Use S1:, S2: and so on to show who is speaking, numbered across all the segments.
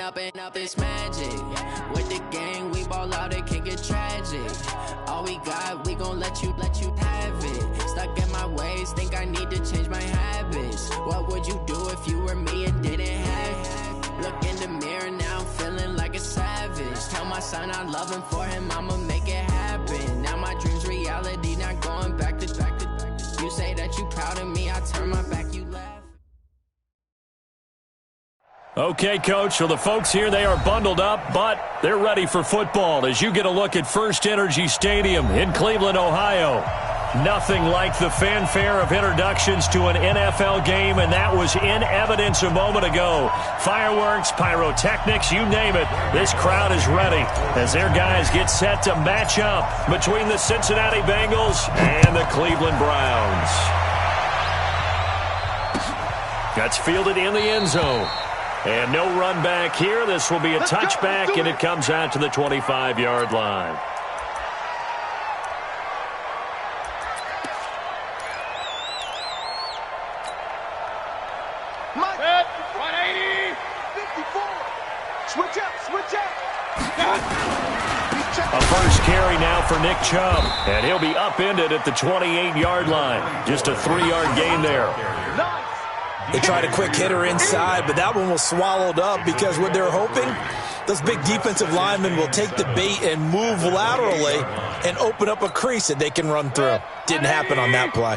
S1: up this magic. With the gang, we ball out, it can get tragic. All we got, we gon' let you have it. Stuck in my ways, think I need to change my habits. What would you do if you were me and didn't have it? Look in the mirror, now I'm feeling like a savage. Tell my son I love him, for him I'ma make it happen. Now my dream's reality, not going back to. You say that you proud of me, I turn my back, you laugh.
S2: Okay, Coach, so the folks here, they are bundled up, but they're ready for football as you get a look at First Energy Stadium in Cleveland, Ohio. Nothing like the fanfare of introductions to an NFL game, and that was in evidence a moment ago. Fireworks, pyrotechnics, you name it. This crowd is ready as their guys get set to match up between the Cincinnati Bengals and the Cleveland Browns. That's fielded in the end zone. And no run back here. This will be a touchback, and it comes out to the 25-yard line.
S3: Set, 180, 54. Switch up.
S2: A first carry now for Nick Chubb, and he'll be upended at the 28-yard line. Just a 3-yard gain there.
S4: They tried a quick hitter inside, but that one was swallowed up because what they're hoping, those big defensive linemen will take the bait and move laterally and open up a crease that they can run through. Didn't happen on that play.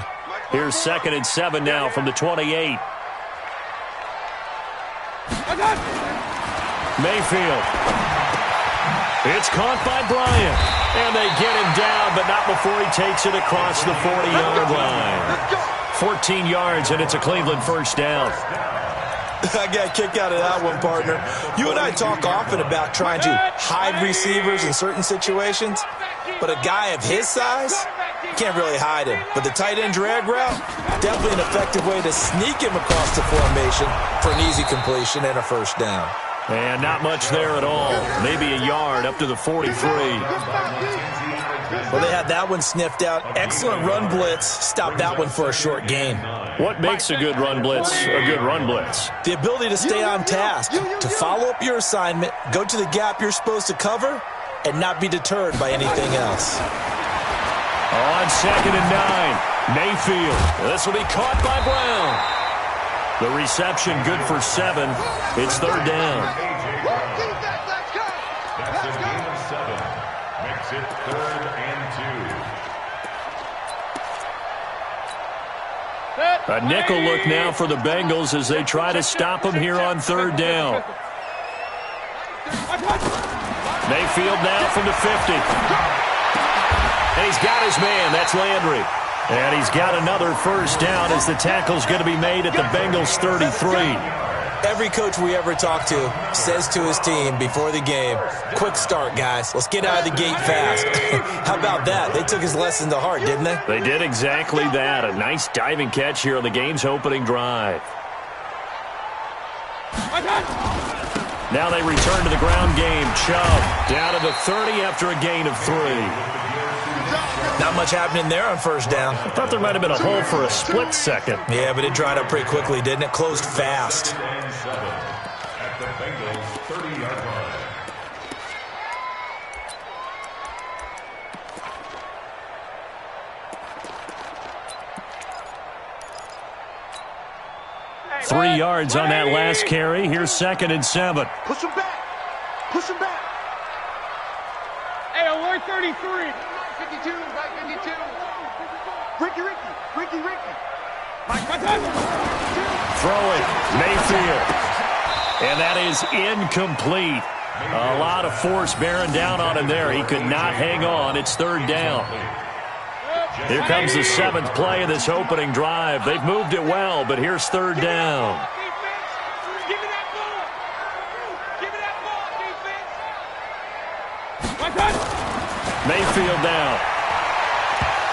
S2: Here's 2nd and 7 now from the 28. Mayfield. It's caught by Bryant. And they get him down, but not before he takes it across the 40-yard line. 14 yards, and it's a Cleveland first down.
S4: I got a kick out of that one, partner. You and I talk often about trying to hide receivers in certain situations, but a guy of his size can't really hide him. But the tight end drag route, definitely an effective way to sneak him across the formation for an easy completion and a first down.
S2: And not much there at all. Maybe a yard up to the 43.
S4: Well, they had that one sniffed out. Excellent run blitz. Stopped that one for a short gain.
S2: What makes a good run blitz a good run blitz?
S4: The ability to stay on task, to follow up your assignment, go to the gap you're supposed to cover, and not be deterred by anything else.
S2: On 2nd and 9, Mayfield. This will be caught by Brown. The reception good for 7. It's 3rd down.
S3: That's a gain of 7. Makes it 3rd and 2.
S2: A nickel look now for the Bengals as they try to stop him here on 3rd down. Mayfield now from the 50. And he's got his man. That's Landry. And he's got another first down as the tackle's going to be made at the Bengals 33.
S4: Every coach we ever talk to says to his team before the game, quick start, guys. Let's get out of the gate fast. How about that? They took his lesson to heart, didn't they?
S2: They did exactly that. A nice diving catch here on the game's opening drive. Now they return to the ground game. Chubb down to the 30 after a gain of 3.
S4: Not much happening there on first down.
S2: I thought there might have been a hole for a split second.
S4: Yeah, but it dried up pretty quickly, didn't it? Closed fast.
S3: At the Bengals 30-yard line.
S2: Three yards on that last carry. Here's 2nd and 7.
S3: Push him back. Push him back. Hey, alert 33. 52, right 52. Ricky.
S2: Throwing, Mayfield. And that is incomplete. A lot of force bearing down on him there. He could not hang on. It's 3rd down. Here comes the 7th play of this opening drive. They've moved it well, but here's 3rd down.
S3: Give me that ball. Give me that ball, defense.
S2: Mayfield now.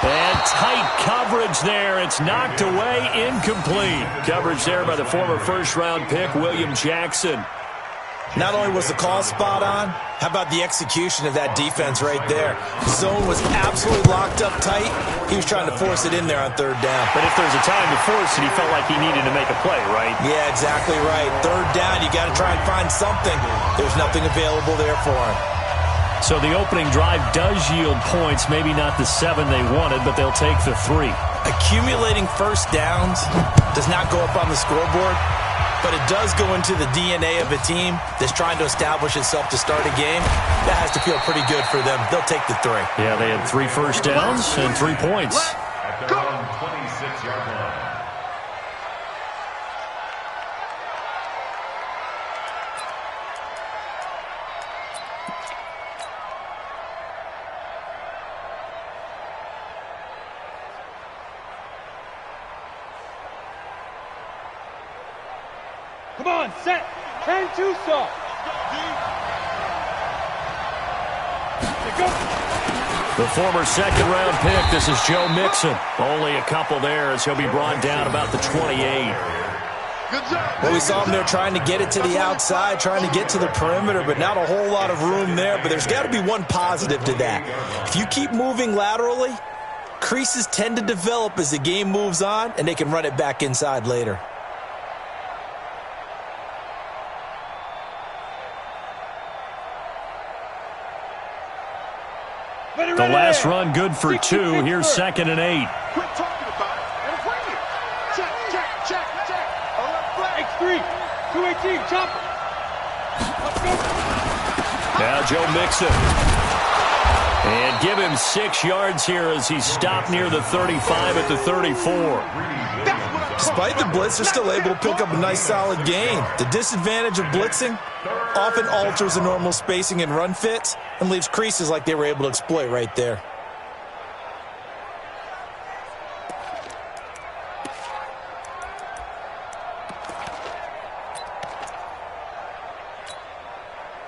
S2: And tight coverage there. It's knocked away, incomplete. Coverage there by the former first-round pick, William Jackson.
S4: Not only was the call spot on, how about the execution of that defense right there? The zone was absolutely locked up tight. He was trying to force it in there on third down.
S2: But if there's a time to force it, he felt like he needed to make a play, right?
S4: Yeah, exactly right. Third down, you got to try and find something. There's nothing available there for him.
S2: So the opening drive does yield points, maybe not the 7 they wanted, but they'll take the 3.
S4: Accumulating first downs does not go up on the scoreboard, but it does go into the DNA of a team that's trying to establish itself to start a game. That has to feel pretty good for them. They'll take the 3.
S2: Yeah, they had 3 first downs and 3 points.
S5: At their own 26-yard line.
S3: Come on, set. 10-2 saw.
S2: The former second-round pick, this is Joe Mixon. Only a couple there as he'll be brought down about the 28.
S4: Well, we saw him there trying to get it to the outside, trying to get to the perimeter, but not a whole lot of room there. But there's got to be one positive to that. If you keep moving laterally, creases tend to develop as the game moves on, and they can run it back inside later.
S2: The last run good for 2. Here's 2nd and 8.
S3: Quit talking about it and bring it. Check, check, check, check. X3, 218, chop. Let's go.
S2: Now Joe Mixon. And give him 6 yards here as he stopped near the 35 at the 34.
S4: Despite the blitz, they're still able to pick up a nice solid gain. The disadvantage of blitzing often alters the normal spacing and run fits and leaves creases like they were able to exploit right there.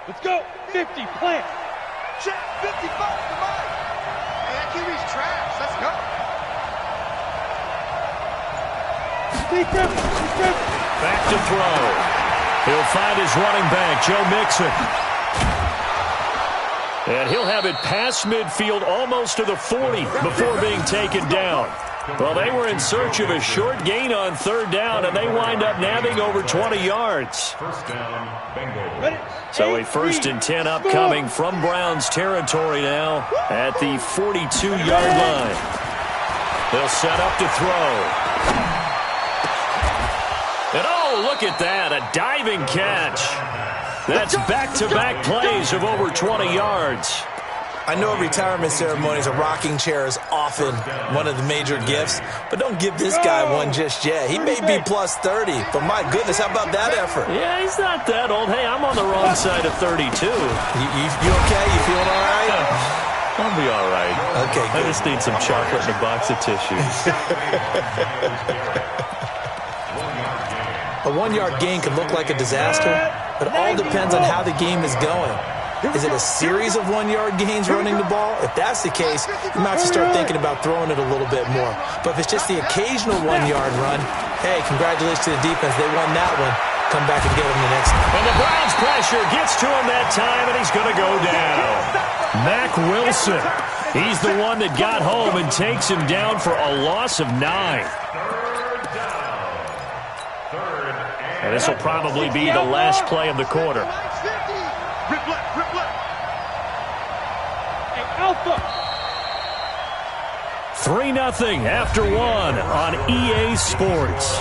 S3: Let's go. 50, plant. Check, 55, come on. Hey, that QB's trash. Let's go.
S2: Back to throw. He'll find his running back, Joe Mixon. And he'll have it past midfield almost to the 40 before being taken down. Well, they were in search of a short gain on third down, and they wind up nabbing over 20 yards.
S5: First down, Bengals.
S2: So a 1st and 10 upcoming from Browns territory now at the 42-yard line. They'll set up to throw. And oh, look at that, a diving catch. That's back-to-back plays of over 20 yards.
S4: I know retirement ceremonies, a rocking chair is often one of the major gifts, but don't give this guy one just yet. He may be plus 30, but my goodness, how about that effort?
S2: Yeah, he's not that old. Hey, I'm on the wrong side of 32.
S4: You okay? You feeling all right?
S2: I'll be all right.
S4: Okay, good.
S2: I just need some chocolate and a box of tissues.
S4: A 1-yard gain can look like a disaster, but it all depends on how the game is going. Is it a series of 1-yard gains running the ball? If that's the case, you might have to start thinking about throwing it a little bit more. But if it's just the occasional 1-yard run, hey, congratulations to the defense. They won that one. Come back and get them the next time.
S2: And the Browns pressure gets to him that time, and he's going to go down. Mack Wilson. He's the one that got home and takes him down for a loss of 9. And this will probably be the last play of the quarter.
S3: Rip left, rip left. Hey, Alpha.
S2: 3-0 after 1 on EA Sports.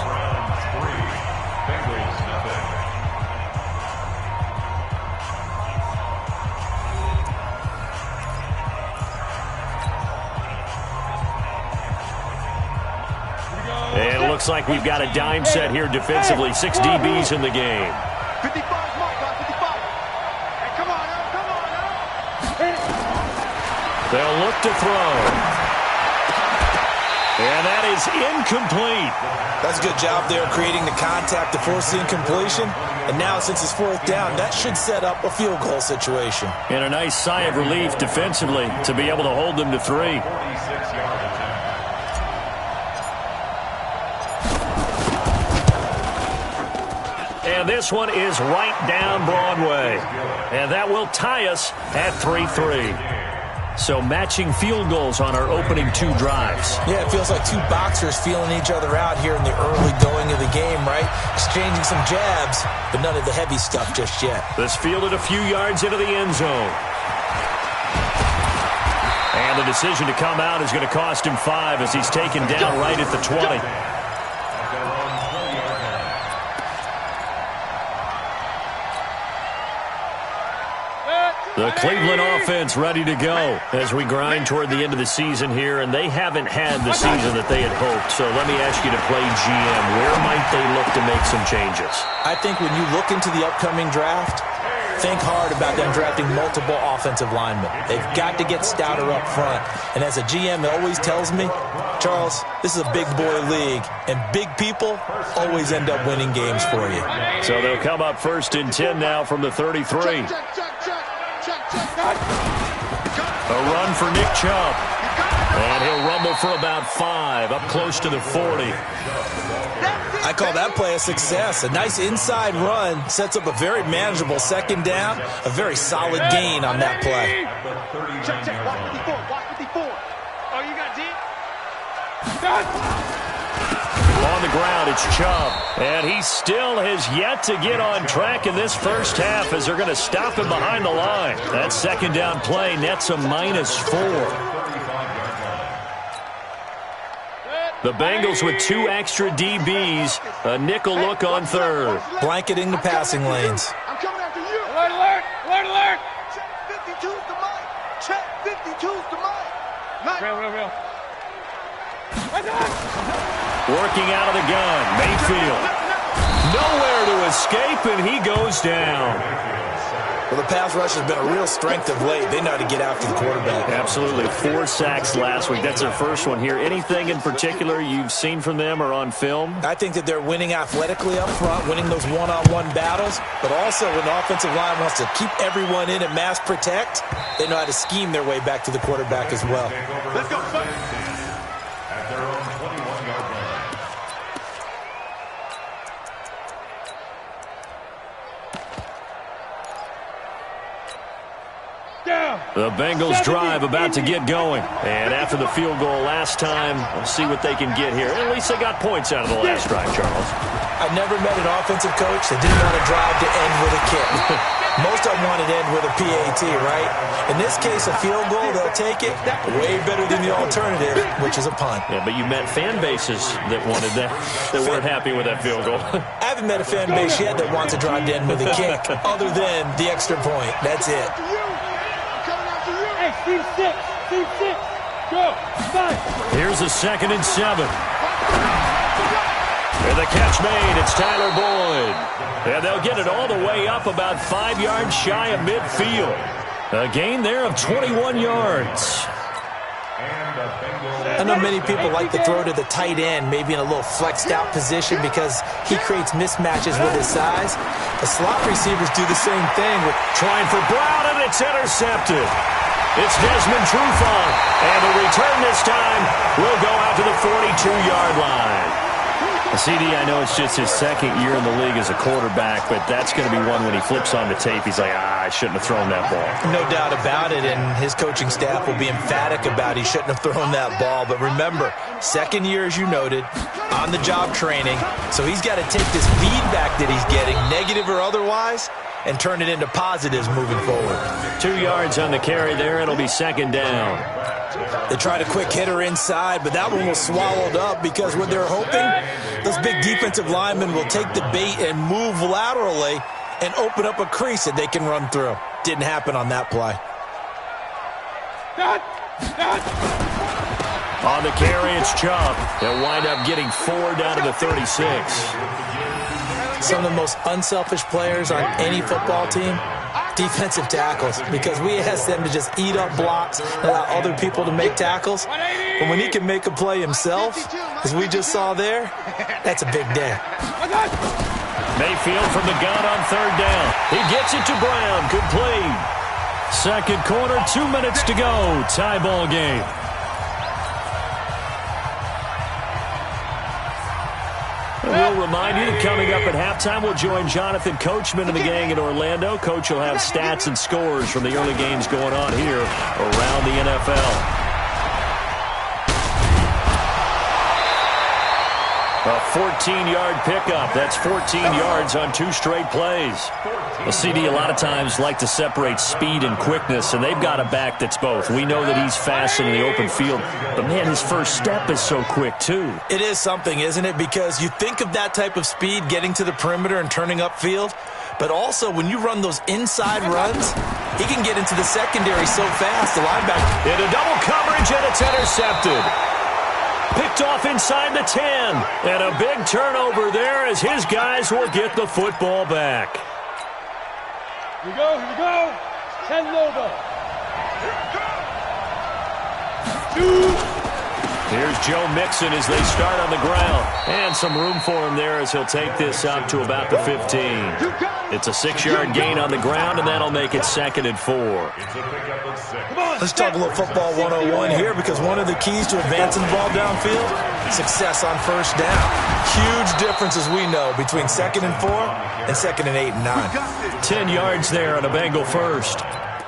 S2: And it looks like we've got a dime set here defensively. 6 DBs in the game.
S3: 55, Mike, 55. Hey, come on now.
S2: They'll look to throw. And that is incomplete.
S4: That's a good job there creating the contact to force the incompletion. And now, since it's 4th down, that should set up a field goal situation.
S2: And a nice sigh of relief defensively to be able to hold them to 3.
S5: 46-yard attempt.
S2: And this one is right down Broadway. And that will tie us at 3-3. So matching field goals on our opening 2 drives.
S4: Yeah, it feels like 2 boxers feeling each other out here in the early going of the game, right? Exchanging some jabs, but none of the heavy stuff just yet.
S2: This fielded a few yards into the end zone. And the decision to come out is going to cost him 5 as he's taken down right at the 20. The Cleveland offense ready to go as we grind toward the end of the season here, and they haven't had the season that they had hoped. So let me ask you to play GM. Where might they look to make some changes?
S4: I think when you look into the upcoming draft, think hard about them drafting multiple offensive linemen. They've got to get stouter up front. And as a GM, it always tells me, Charles, this is a big boy league, and big people always end up winning games for you.
S2: So they'll come up 1st and 10 now from the 33. A run for Nick Chubb. And he'll rumble for about 5, up close to the 40.
S4: I call that play a success. A nice inside run sets up a very manageable 2nd down. A very solid gain on that play.
S3: Check, watch 54. Oh, you got D?
S2: On the ground, it's Chubb. And he still has yet to get on track in this first half as they're going to stop him behind the line. That 2nd down play nets a -4. The Bengals with 2 extra DBs. A nickel look on 3rd.
S4: Blanketing the passing lanes.
S3: I'm coming after you. Alert, alert, alert. Check 52's the mic. Check 52's the mic. Real.
S2: Working out of the gun, Mayfield. Nowhere to escape, and he goes down.
S4: Well, the pass rush has been a real strength of late. They know how to get after the quarterback.
S2: Absolutely. 4 sacks last week. That's their first one here. Anything in particular you've seen from them or on film?
S4: I think that they're winning athletically up front, winning those one-on-one battles, but also when the offensive line wants to keep everyone in and mass protect, they know how to scheme their way back to the quarterback as well.
S3: Let's go, son.
S5: At their own 21-yard line.
S2: The Bengals drive about to get going. And after the field goal last time, we'll see what they can get here. At least they got points out of the last drive, Charles.
S4: I've never met an offensive coach that didn't want to drive to end with a kick. Most of them wanted to end with a PAT, right? In this case, a field goal, they'll take it. Way better than the alternative, which is a punt.
S2: Yeah, but you met fan bases that wanted that, that weren't happy with that field goal.
S4: I haven't met a fan base yet that wants to drive to end with a kick, other than the extra point. That's it.
S3: Hey, C6. Go.
S2: Here's a 2nd and 7. And the catch made. It's Tyler Boyd. And they'll get it all the way up about 5 yards shy of midfield. A gain there of 21 yards.
S4: I know many people like to throw to the tight end, maybe in a little flexed out position because he creates mismatches with his size. The slot receivers do the same thing.
S2: Trying for Brown, and it's intercepted. It's Desmond Trufant, and the return this time will go out to the 42-yard line. CD, I know it's just his 2nd year in the league as a quarterback, but that's going to be one when he flips on the tape, he's like, I shouldn't have thrown that ball.
S4: No doubt about it, and his coaching staff will be emphatic about he shouldn't have thrown that ball. But remember, 2nd year, as you noted, on-the-job training, so he's got to take this feedback that he's getting, negative or otherwise, and turn it into positives moving forward.
S2: 2 yards on the carry there. It'll be 2nd down.
S4: They tried a quick hitter inside, but that one was swallowed up because what they're hoping, those big defensive linemen will take the bait and move laterally and open up a crease that they can run through. Didn't happen on that play.
S2: On the carry, it's Chubb. They'll wind up getting 4 down to the 36.
S4: Some of the most unselfish players on any football team, defensive tackles, because we ask them to just eat up blocks and allow other people to make tackles. But when he can make a play himself, as we just saw there, that's a big day.
S2: Mayfield from the gun on 3rd down. He gets it to Brown. Complete. 2nd quarter, 2 minutes to go. Tie ball game. We'll remind you that coming up at halftime, we'll join Jonathan Coachman and the gang in Orlando. Coach will have stats and scores from the early games going on here around the NFL. A 14-yard pickup. That's 14 yards on 2 straight plays. The CD a lot of times like to separate speed and quickness, and they've got a back that's both. We know that he's fast in the open field, but, man, his first step is so quick, too.
S4: It is something, isn't it? Because you think of that type of speed getting to the perimeter and turning upfield, but also when you run those inside runs, he can get into the secondary so fast. The linebacker
S2: into double coverage, and it's intercepted. Picked off inside the 10. And a big turnover there as his guys will get the football back.
S3: Here we go, here we go. 10 over.
S2: Here's Joe Mixon as they start on the ground. And some room for him there as he'll take this out to about the 15. It's a 6-yard gain on the ground, and that'll make it 2nd and 4.
S4: Let's talk a little football 101 here, because one of the keys to advancing the ball downfield, success on first down. Huge difference, as we know, between 2nd and 4 and 2nd and 8 and 9.
S2: 10 yards there on a Bengal first.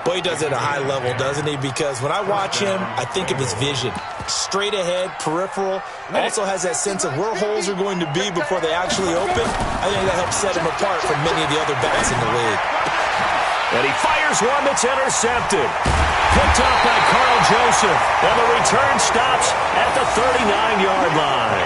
S4: Boy, he does it at a high level, doesn't he? Because when I watch him, I think of his vision. Straight ahead, peripheral. Also has that sense of where holes are going to be before they actually open. I think that helps set him apart from many of the other backs in the league.
S2: And he fires one that's intercepted. Picked off by Carl Joseph. And the return stops at the 39-yard line.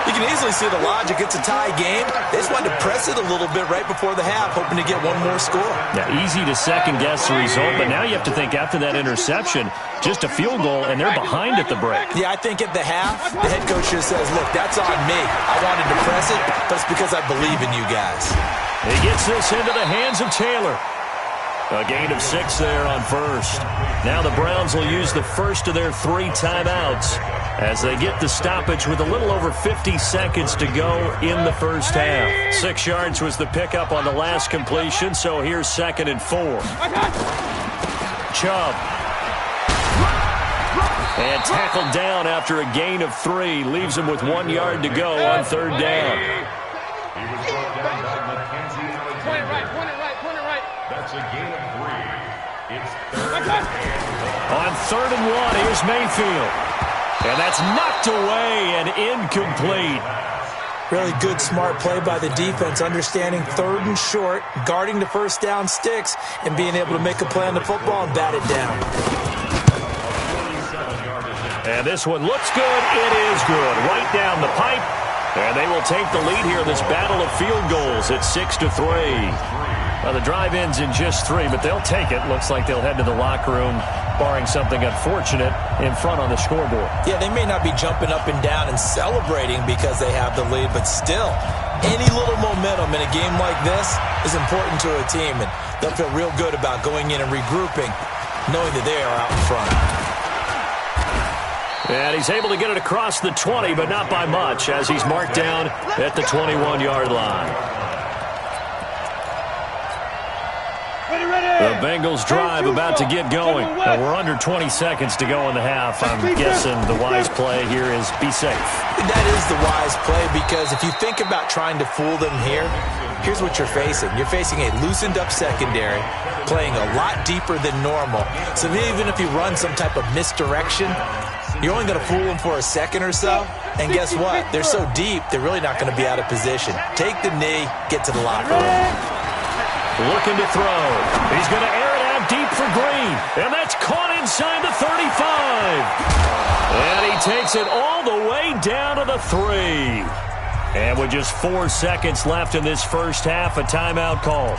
S4: You can easily see the logic. It's a tie game. They just wanted to press it a little bit right before the half, hoping to get one more score.
S2: Yeah, easy to second-guess the result, but now you have to think after that interception, just a field goal, and they're behind at the break.
S4: Yeah, I think at the half, the head coach just says, look, that's on me. I wanted to press it, but it's because I believe in you guys.
S2: He gets this into the hands of Taylor. A gain of 6 there on first. Now the Browns will use the first of their 3 timeouts as they get the stoppage with a little over 50 seconds to go in the first half. 6 yards was the pickup on the last completion, so here's 2nd and 4. Chubb. And tackled down after a gain of 3. Leaves him with 1 yard to go on 3rd down.
S5: That's a gain of 3. It's 3rd.
S2: On 3rd and 1, here's Mayfield. And that's knocked away and incomplete.
S4: Really good, smart play by the defense, understanding 3rd and short, guarding the first down sticks, and being able to make a play on the football and bat it down.
S2: And this one looks good. It is good. Right down the pipe. And they will take the lead here in this battle of field goals at 6-3. Well, the drive ends in just 3, but they'll take it. Looks like they'll head to the locker room, barring something unfortunate, in front on the scoreboard. Yeah, they may not be jumping up and down and celebrating because they have the lead, but still, any little momentum in a game like this is important to a team, and they'll feel real good about going in and regrouping, knowing that they are out in front. And he's able to get it across the 20, but not by much, as he's marked down at the 21-yard line. The Bengals drive about to get going. We're under 20 seconds to go in the half. I'm guessing the wise play here is be safe. That is the wise play, because if you think about trying to fool them here, here's what you're facing. You're facing a loosened-up secondary, playing a lot deeper than normal. So even if you run some type of misdirection, you're only going to fool them for a second or so. And guess what? They're so deep, they're really not going to be out of position. Take the knee, get to the locker room. Looking to throw. He's going to air it out deep for Green. And that's caught inside the 35. And he takes it all the way down to the 3. And with just 4 seconds left in this first half, a timeout call.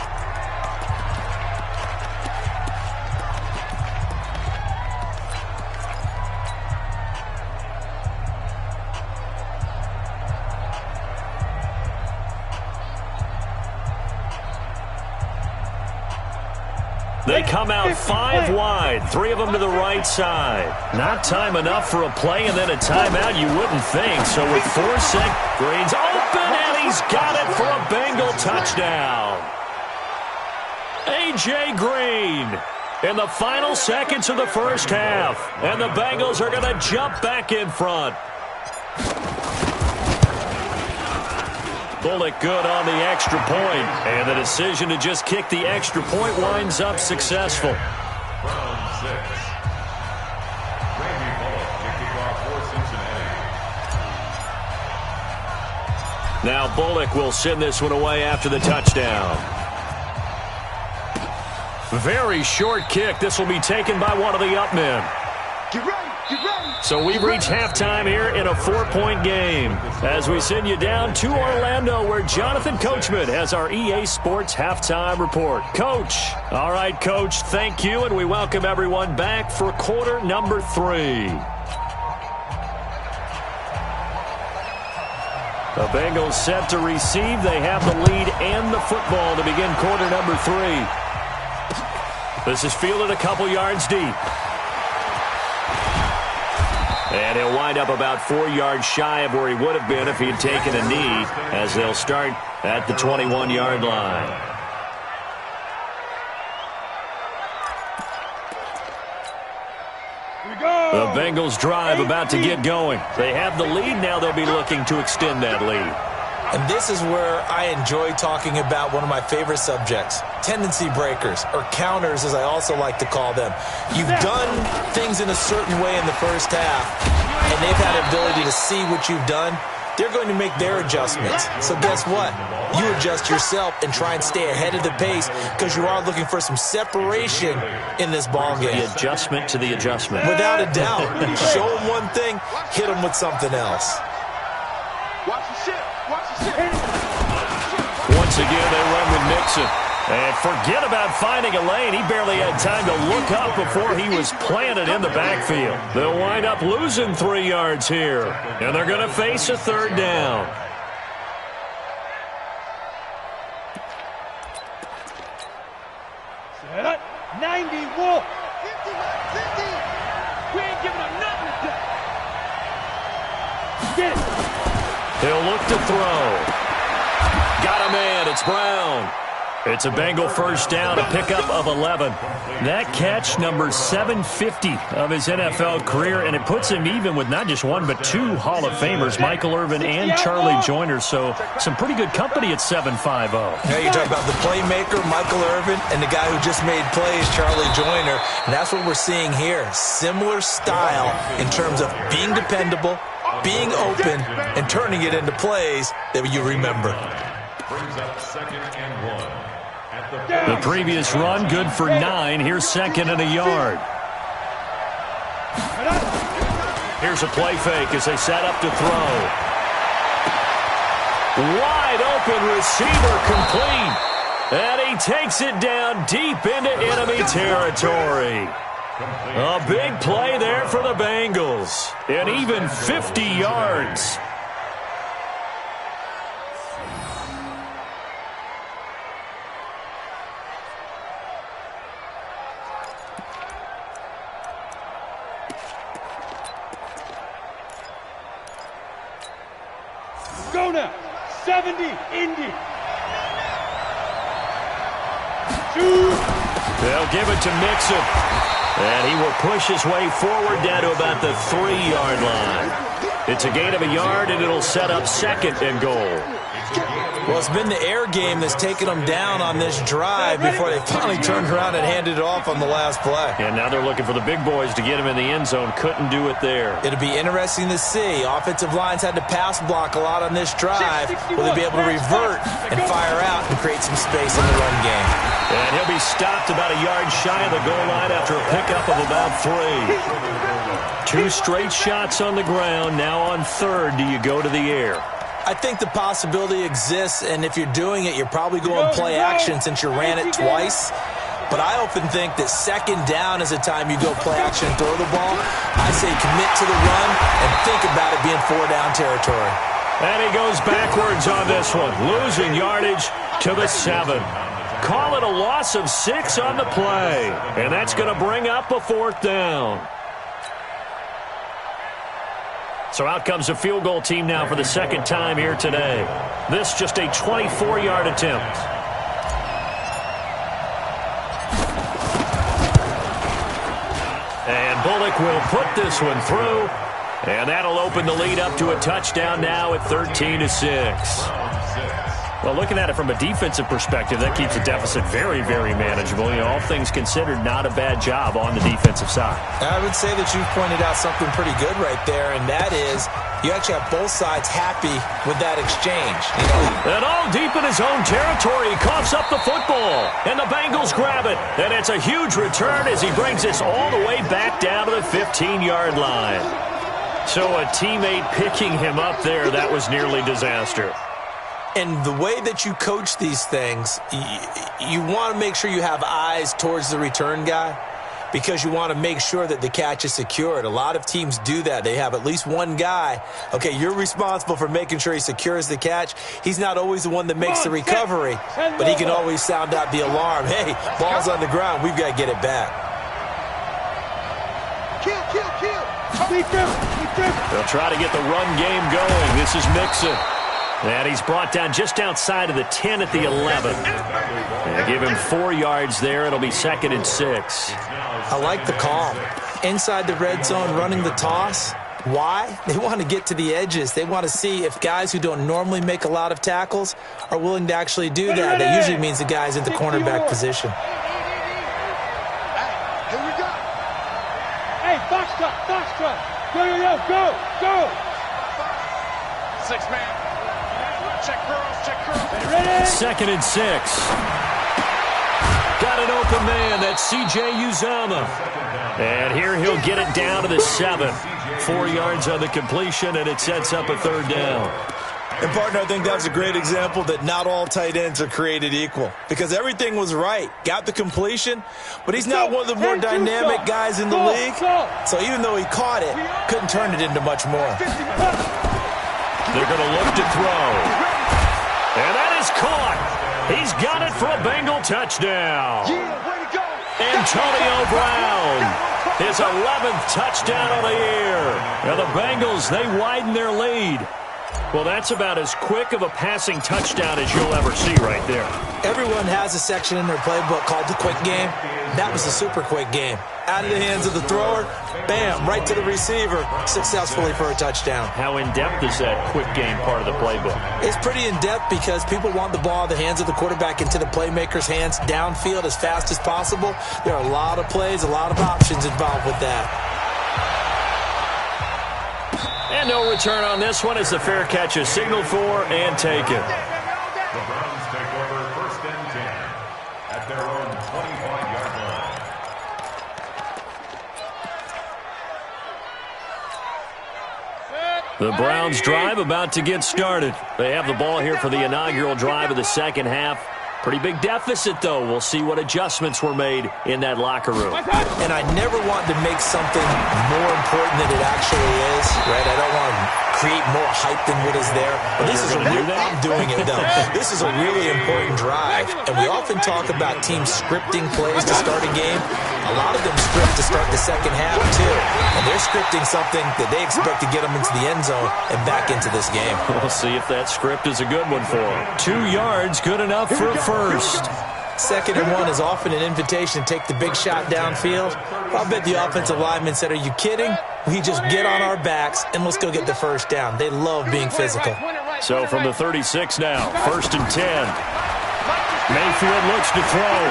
S2: They come out 5 wide, 3 of them to the right side. Not time enough for a play and then a timeout, you wouldn't think. So with 4 seconds, Green's open, and he's got it for a Bengal touchdown. A.J. Green in the final seconds of the first half. And the Bengals are going to jump back in front. Bullock good on the extra point, and the decision to just kick the extra point winds up successful.
S5: Round 6. Randy Bullock kicking off for Cincinnati.
S2: Now Bullock will send this one away after the touchdown. Very short kick. This will be taken by one of the up men.
S3: Get ready, get ready.
S2: So we've reached halftime here in a 4-point game as we send you down to Orlando where Jonathan Coachman has our EA Sports halftime report. Coach. All right, Coach, thank you, and we welcome everyone back for quarter number 3. The Bengals set to receive. They have the lead and the football to begin quarter number 3. This is fielded a couple yards deep. And he'll wind up about 4 yards shy of where he would have been if he had taken a knee, as they'll start at the 21-yard line. The Bengals drive about to get going. They have the lead. Now they'll be looking to extend that lead.
S4: And this is where I enjoy talking about one of my favorite subjects, tendency breakers, or counters as I also like to call them. You've done things in a certain way in the first half, and they've had the ability to see what you've done. They're going to make their adjustments. So guess what? You adjust yourself and try and stay ahead of the pace because you are looking for some separation in this ball game.
S2: The adjustment to the adjustment.
S4: Without a doubt. Show them one thing, hit them with something else.
S3: Watch the shit. Watch the shit.
S2: Once again, they run with Mixon. And forget about finding a lane. He barely had time to look up before he was planted in the backfield. They'll wind up losing 3 yards here. And they're going to face a third down.
S3: Set up. 90, Wolf. 50. We ain't giving up nothing today. Get it.
S2: He'll look to throw. Got a man. It's Brown. It's a Bengal first down, a pickup of 11. That catch, number 750 of his NFL career, and it puts him even with not just one but 2 Hall of Famers, Michael Irvin and Charlie Joyner. So some pretty good company at 750.
S4: Yeah, you talk about the playmaker, Michael Irvin, and the guy who just made plays, Charlie Joyner. And that's what we're seeing here. Similar style in terms of being dependable, being open, and turning it into plays that you remember.
S5: Brings up 2nd and 1.
S2: The previous run, good for 9. Here's 2nd and a yard. Here's a play fake as they set up to throw. Wide open receiver complete. And he takes it down deep into enemy territory. A big play there for the Bengals. And even 50 yards.
S3: Go now. 70, Indy. Shoot.
S2: They'll give it to Mixon. And he will push his way forward down to about the 3-yard line. It's a gain of a yard, and it'll set up 2nd and goal.
S4: Well, it's been the air game that's taken them down on this drive before they finally turned around and handed it off on the last play.
S2: And now they're looking for the big boys to get him in the end zone. Couldn't do it there.
S4: It'll be interesting to see. Offensive lines had to pass block a lot on this drive. Will they be able to revert and fire out and create some space in the run game?
S2: And he'll be stopped about a yard shy of the goal line after a pickup of about 3. 2 straight shots on the ground. Now on 3rd, do you go to the air?
S4: I think the possibility exists, and if you're doing it, you're probably going play action since you ran it twice. But I often think that 2nd down is the time you go play action and throw the ball. I say commit to the run and think about it being 4-down territory.
S2: And he goes backwards on this one, losing yardage to the 7. Call it a loss of 6 on the play, and that's going to bring up a 4th down. So out comes a field goal team now for the 2nd time here today. This just a 24-yard attempt. And Bullock will put this one through. And that'll open the lead up to a touchdown now at 13-6. Well, looking at it from a defensive perspective, that keeps the deficit very, very manageable. You know, all things considered, not a bad job on the defensive side.
S4: I would say that you've pointed out something pretty good right there, and that is you actually have both sides happy with that exchange. You know?
S2: And all deep in his own territory, he coughs up the football, and the Bengals grab it. And it's a huge return as he brings this all the way back down to the 15-yard line. So a teammate picking him up there, that was nearly disaster.
S4: And the way that you coach these things, you want to make sure you have eyes towards the return guy because you want to make sure that the catch is secured. A lot of teams do that. They have at least one guy. Okay, you're responsible for making sure he secures the catch. He's not always the one that makes the recovery, but he can always sound out the alarm. Hey, ball's on the ground. We've got to get it back.
S2: They'll try to get the run game going. This is Mixon. And he's brought down just outside of the 10 at the 11. They give him 4 yards there. It'll be 2nd and 6.
S4: I like the call. Inside the red zone, running the toss. Why? They want to get to the edges. They want to see if guys who don't normally make a lot of tackles are willing to actually do that. That usually means the guy's in the cornerback position.
S3: Here we go. Hey, Foxtrot. Go. 6 man. Check curls.
S2: 2nd and 6. Got an open man. That's C.J. Uzomah. And here he'll get it down to the 7. 4 yards on the completion, and it sets up a 3rd down.
S4: And, partner, I think that was a great example that not all tight ends are created equal because everything was right. Got the completion, but he's not one of the more dynamic guys in the league. So even though he caught it, couldn't turn it into much more.
S2: They're going to look to throw. And that is caught. He's got it for a Bengal touchdown. Antonio Brown, his 11th touchdown of the year. Now the Bengals, they widen their lead. Well, that's about as quick of a passing touchdown as you'll ever see right there.
S4: Everyone has a section in their playbook called the quick game. That was a super quick game. Out of the hands of the thrower, bam, right to the receiver, successfully for a touchdown.
S2: How in-depth is that quick game part of the playbook?
S4: It's pretty in-depth because people want the ball in the hands of the quarterback into the playmaker's hands downfield as fast as possible. There are a lot of plays, a lot of options involved with that.
S2: And no return on this one as the fair catch is signaled for and taken.
S5: The Browns take over 1st and 10 at their own 25-yard line.
S2: The Browns drive about to get started. They have the ball here for the inaugural drive of the 2nd half. Pretty big deficit, though. We'll see what adjustments were made in that locker room.
S4: And I never want to make something more important than it actually is, right? I don't want to create more hype than what is there. But this is I'm doing it, though. This is a really important drive. And we often talk about teams scripting plays to start a game. A lot of them script to start the 2nd half, too. And they're scripting something that they expect to get them into the end zone and back into this game.
S2: We'll see if that script is a good one for them. 2 yards, good enough for a first.
S4: 2nd and 1 is often an invitation to take the big shot downfield. I'll bet the offensive lineman said, are you kidding? We just get on our backs and let's go get the first down. They love being physical.
S2: So from the 36 now, 1st and 10. Mayfield looks to throw.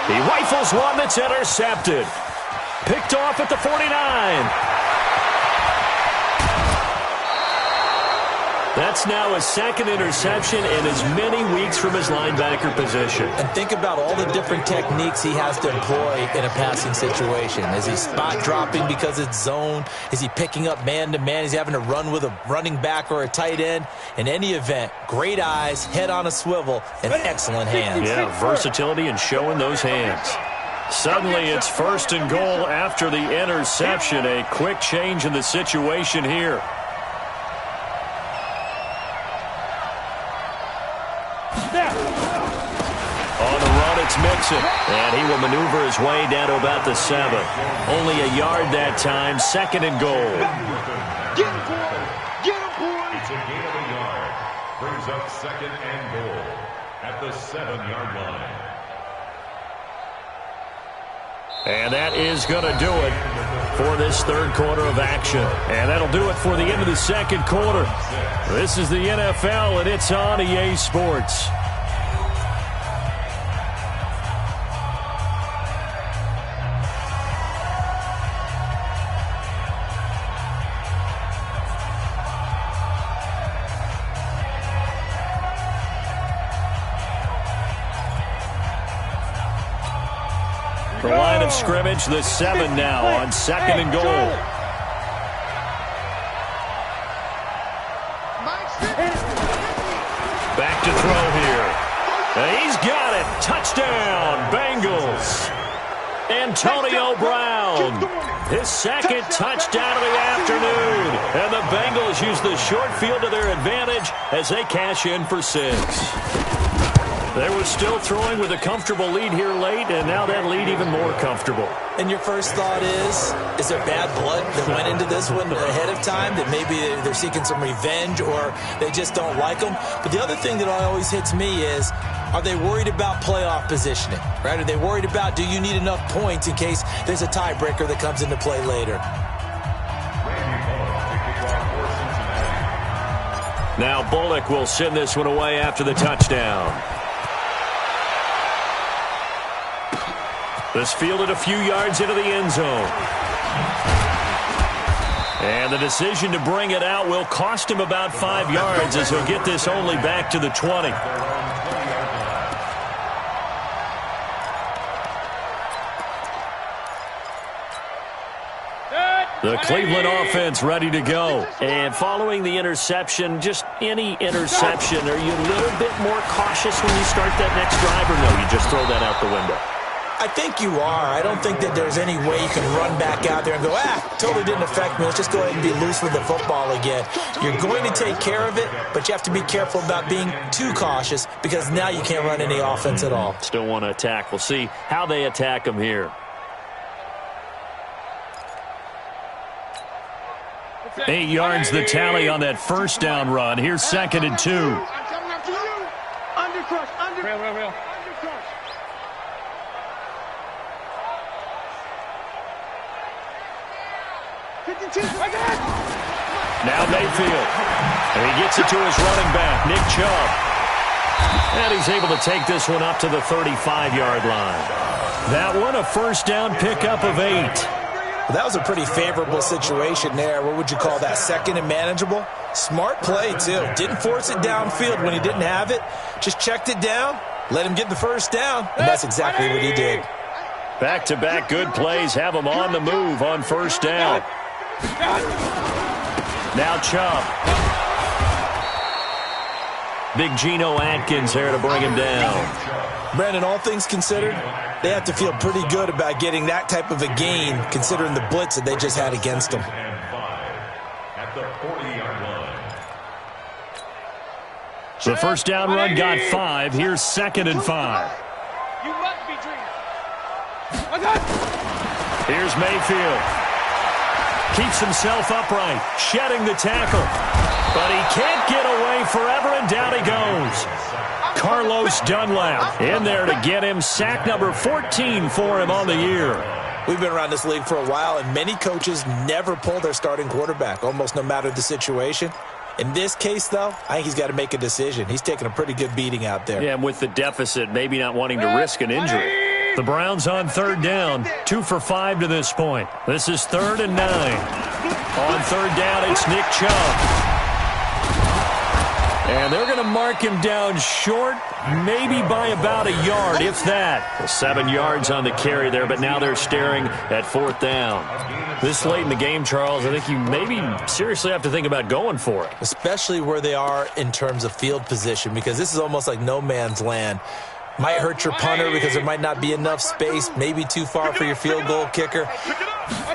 S2: He rifles one that's intercepted. Picked off at the 49. That's now a 2nd interception in as many weeks from his linebacker position.
S4: And think about all the different techniques he has to employ in a passing situation. Is he spot dropping because it's zone? Is he picking up man-to-man? Is he having to run with a running back or a tight end? In any event, great eyes, head on a swivel, and excellent hands.
S2: Yeah, versatility and showing those hands. Suddenly it's 1st and goal after the interception. A quick change in the situation here. On the run, it's Mixon. And he will maneuver his way down to about the 7. Only a yard that time, 2nd and goal.
S3: Get him, boy.
S5: It's a gain of a yard. Brings up 2nd and goal at the 7-yard line.
S2: And that is going to do it for this third quarter of action. And that'll do it for the end of the second quarter. This is the NFL, and it's on EA Sports. The line of scrimmage, the 7 now on second and goal. Back to throw here. And he's got it. Touchdown, Bengals. Antonio Brown, his second touchdown of the afternoon. And the Bengals use the short field to their advantage as they cash in for 6. They were still throwing with a comfortable lead here late, and now that lead even more comfortable.
S4: And your first thought is there bad blood that went into this one ahead of time, that maybe they're seeking some revenge or they just don't like them? But the other thing that always hits me is, are they worried about playoff positioning, right? Are they worried about, do you need enough points in case there's a tiebreaker that comes into play later?
S2: Now Bullock will send this one away after the touchdown. This fielded a few yards into the end zone. And the decision to bring it out will cost him about 5 yards as he'll get this only back to the 20. The Cleveland offense ready to go. And following the interception, just any interception, are you a little bit more cautious when you start that next drive, or no, you just throw that out the window?
S4: I think you are. I don't think that there's any way you can run back out there and go, totally didn't affect me. Let's just go ahead and be loose with the football again. You're going to take care of it, but you have to be careful about being too cautious because now you can't run any offense at all.
S2: Still want to attack. We'll see how they attack them here. 8 yards the tally on that first down run. Here's second and 2.
S3: I'm coming up to you. Undercrush. Real.
S2: Now Mayfield. And he gets it to his running back, Nick Chubb. And he's able to take this one up to the 35-yard line. That one a first down pickup of 8.
S4: Well, that was a pretty favorable situation there. What would you call that? Second and manageable? Smart play, too. Didn't force it downfield when he didn't have it. Just checked it down, let him get the first down, and that's exactly what he did.
S2: Back-to-back good plays have him on the move on first down. Now Chubb. Big Geno Atkins there to bring him down.
S4: Brandon, all things considered, they have to feel pretty good about getting that type of a gain considering the blitz that they just had against them.
S5: At the 40-yard line.
S2: The first down run got 5. Here's second and 5.
S3: You must be dreaming.
S2: Here's Mayfield. Keeps himself upright, shedding the tackle. But he can't get away forever, and down he goes. Carlos Dunlap in there to get him sack number 14 for him on the year.
S4: We've been around this league for a while, and many coaches never pull their starting quarterback, almost no matter the situation. In this case, though, I think he's got to make a decision. He's taking a pretty good beating out there.
S2: Yeah, and with the deficit, maybe not wanting to risk an injury. The Browns on third down, 2 for 5 to this point. This is 3rd and 9. On third down, it's Nick Chubb. And they're going to mark him down short, maybe by about a yard, if that. 7 yards on the carry there, but now they're staring at 4th down. This late in the game, Charles, I think you maybe seriously have to think about going for it.
S4: Especially where they are in terms of field position, because this is almost like no man's land. Might hurt your punter because there might not be enough space, maybe too far for your field goal kicker.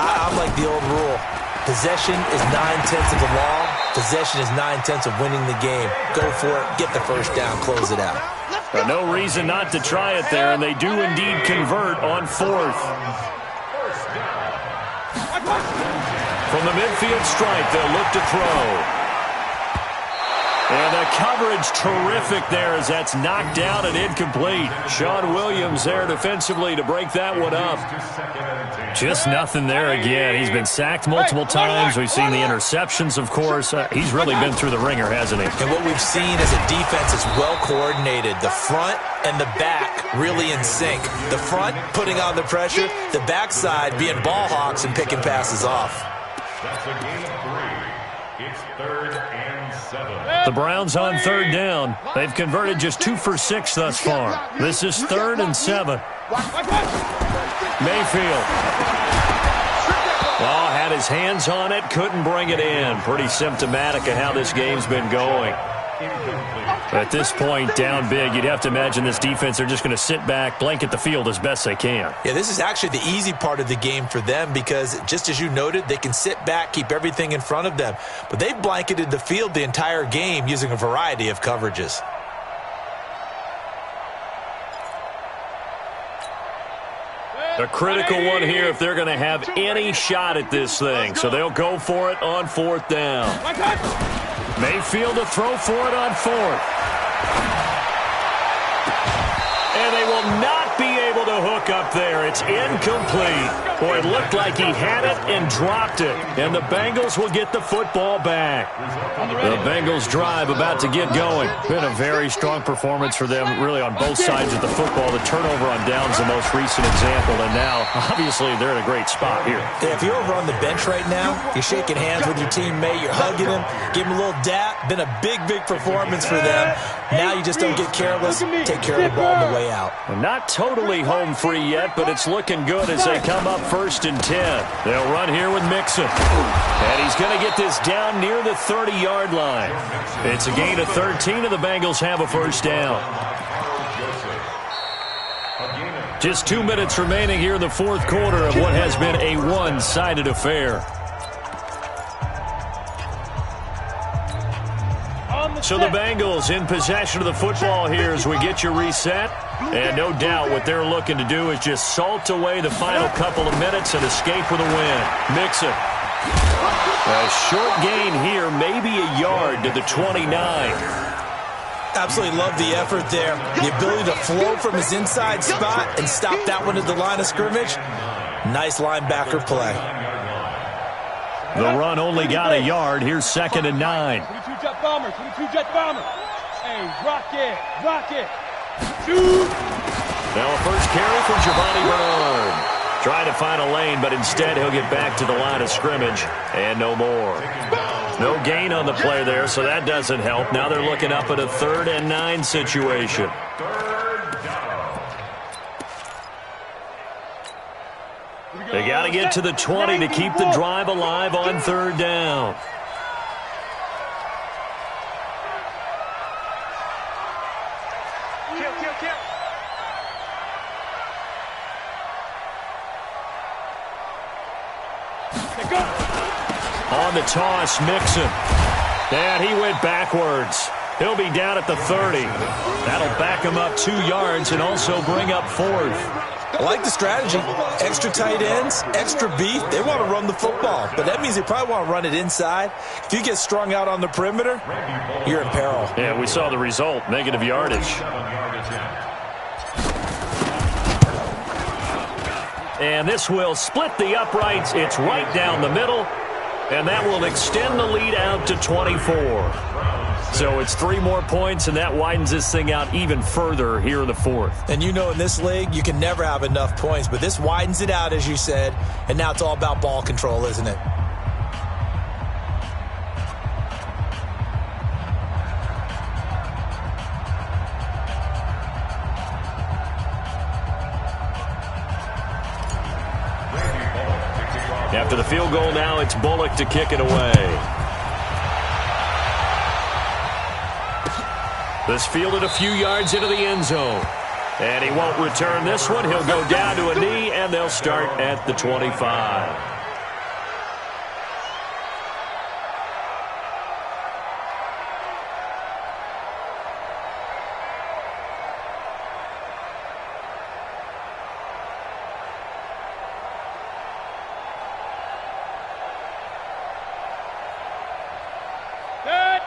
S4: I'm like the old rule. Possession is 9/10 of the law. Possession is 9/10 of winning the game. Go for it. Get the first down. Close it out.
S2: No reason not to try it there, and they do indeed convert on 4th. From the midfield stripe, they'll look to throw. And the coverage terrific there as that's knocked down and incomplete. Sean Williams there defensively to break that one up. Just nothing there again. He's been sacked multiple times. We've seen the interceptions, of course. He's really been through the ringer, hasn't he?
S4: And what we've seen as a defense is well coordinated. The front and the back really in sync. The front putting on the pressure, the backside being ball hawks and picking passes off.
S5: That's a gain of 3. It's 3rd and 7.
S2: The Browns on 3rd down. They've converted just 2 for 6 thus far. This is 3rd and 7. Mayfield. Oh, had his hands on it, couldn't bring it in. Pretty symptomatic of how this game's been going. At this point, down big, you'd have to imagine this defense, they're just going to sit back, blanket the field as best they can.
S4: Yeah, this is actually the easy part of the game for them because, just as you noted, they can sit back, keep everything in front of them. But they've blanketed the field the entire game using a variety of coverages.
S2: A critical one here if they're going to have any shot at this thing. So they'll go for it on 4th down. Mayfield to throw for it on 4th. And they will not be able to hook up there. It's incomplete. Boy, it looked like he had it and dropped it. And the Bengals will get the football back. The Bengals drive about to get going. Been a very strong performance for them, really on both sides of the football. The turnover on downs the most recent example. And now, obviously, they're in a great spot here.
S4: Yeah, if you're over on the bench right now, you're shaking hands with your teammate, you're hugging him, give him a little dap. Been a big, big performance for them. Now you just don't get careless. Take care of the ball on the way out.
S2: And not totally home free yet, but it's looking good as they come up 1st and 10. They'll run here with Mixon. And he's going to get this down near the 30-yard line. It's a gain of 13, and the Bengals have a 1st down. Just 2 minutes remaining here in the 4th quarter of what has been a one-sided affair. So the Bengals in possession of the football here as we get you reset. And no doubt what they're looking to do is just salt away the final couple of minutes and escape with a win. Mixon. A short gain here, maybe a yard to the 29.
S4: Absolutely love the effort there. The ability to flow from his inside spot and stop that one at the line of scrimmage. Nice linebacker play.
S2: The run only got a yard. Here's 2nd and 9.
S3: 22-jet bomber, 22-jet bomber. Hey, rock it. Shoot.
S2: Now a first carry for Giovanni Bernard. Trying to find a lane, but instead he'll get back to the line of scrimmage. And no more. No gain on the play there, so that doesn't help. Now they're looking up at a 3rd and 9 situation. They got to get to the 20 to keep the drive alive on 3rd down. On the toss, Mixon. And he went backwards. He'll be down at the 30. That'll back him up 2 yards and also bring up 4th.
S4: I like the strategy. Extra tight ends, extra beef. They want to run the football, but that means they probably want to run it inside. If you get strung out on the perimeter, you're in peril.
S2: Yeah, we saw the result, negative yardage. And this will split the uprights. It's right down the middle, and that will extend the lead out to 24. So it's 3 more points, and that widens this thing out even further here in the 4th.
S4: And you know in this league, you can never have enough points, but this widens it out, as you said, and now it's all about ball control, isn't it?
S2: After the field goal now, it's Bullock to kick it away. This fielded a few yards into the end zone. And he won't return this one. He'll go down to a knee, and they'll start at the 25.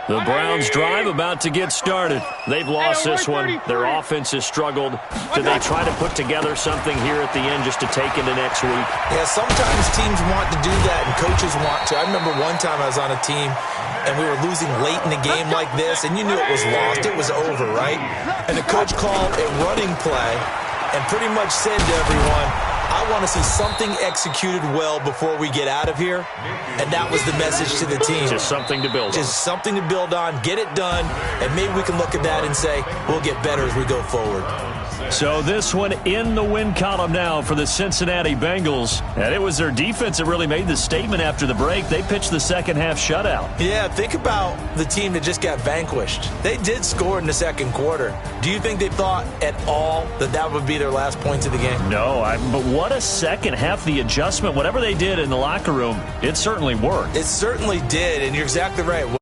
S2: The Browns' drive about to get started. They've lost this one. Their offense has struggled. Do they try to put together something here at the end just to take into next week?
S4: Yeah, sometimes teams want to do that and coaches want to. I remember one time I was on a team and we were losing late in the game like this, and you knew it was lost. It was over, right? And the coach called a running play and pretty much said to everyone, I want to see something executed well before we get out of here. And that was the message to the team.
S2: Just something to build on.
S4: Just something to build on, get it done, and maybe we can look at that and say, we'll get better as we go forward.
S2: So this one in the win column now for the Cincinnati Bengals. And it was their defense that really made the statement after the break. They pitched the second half shutout.
S4: Yeah, think about the team that just got vanquished. They did score in the second quarter. Do you think they thought at all that that would be their last points of the game?
S2: No, but what a second half. The adjustment, whatever they did in the locker room, it certainly worked.
S4: It certainly did, and you're exactly right.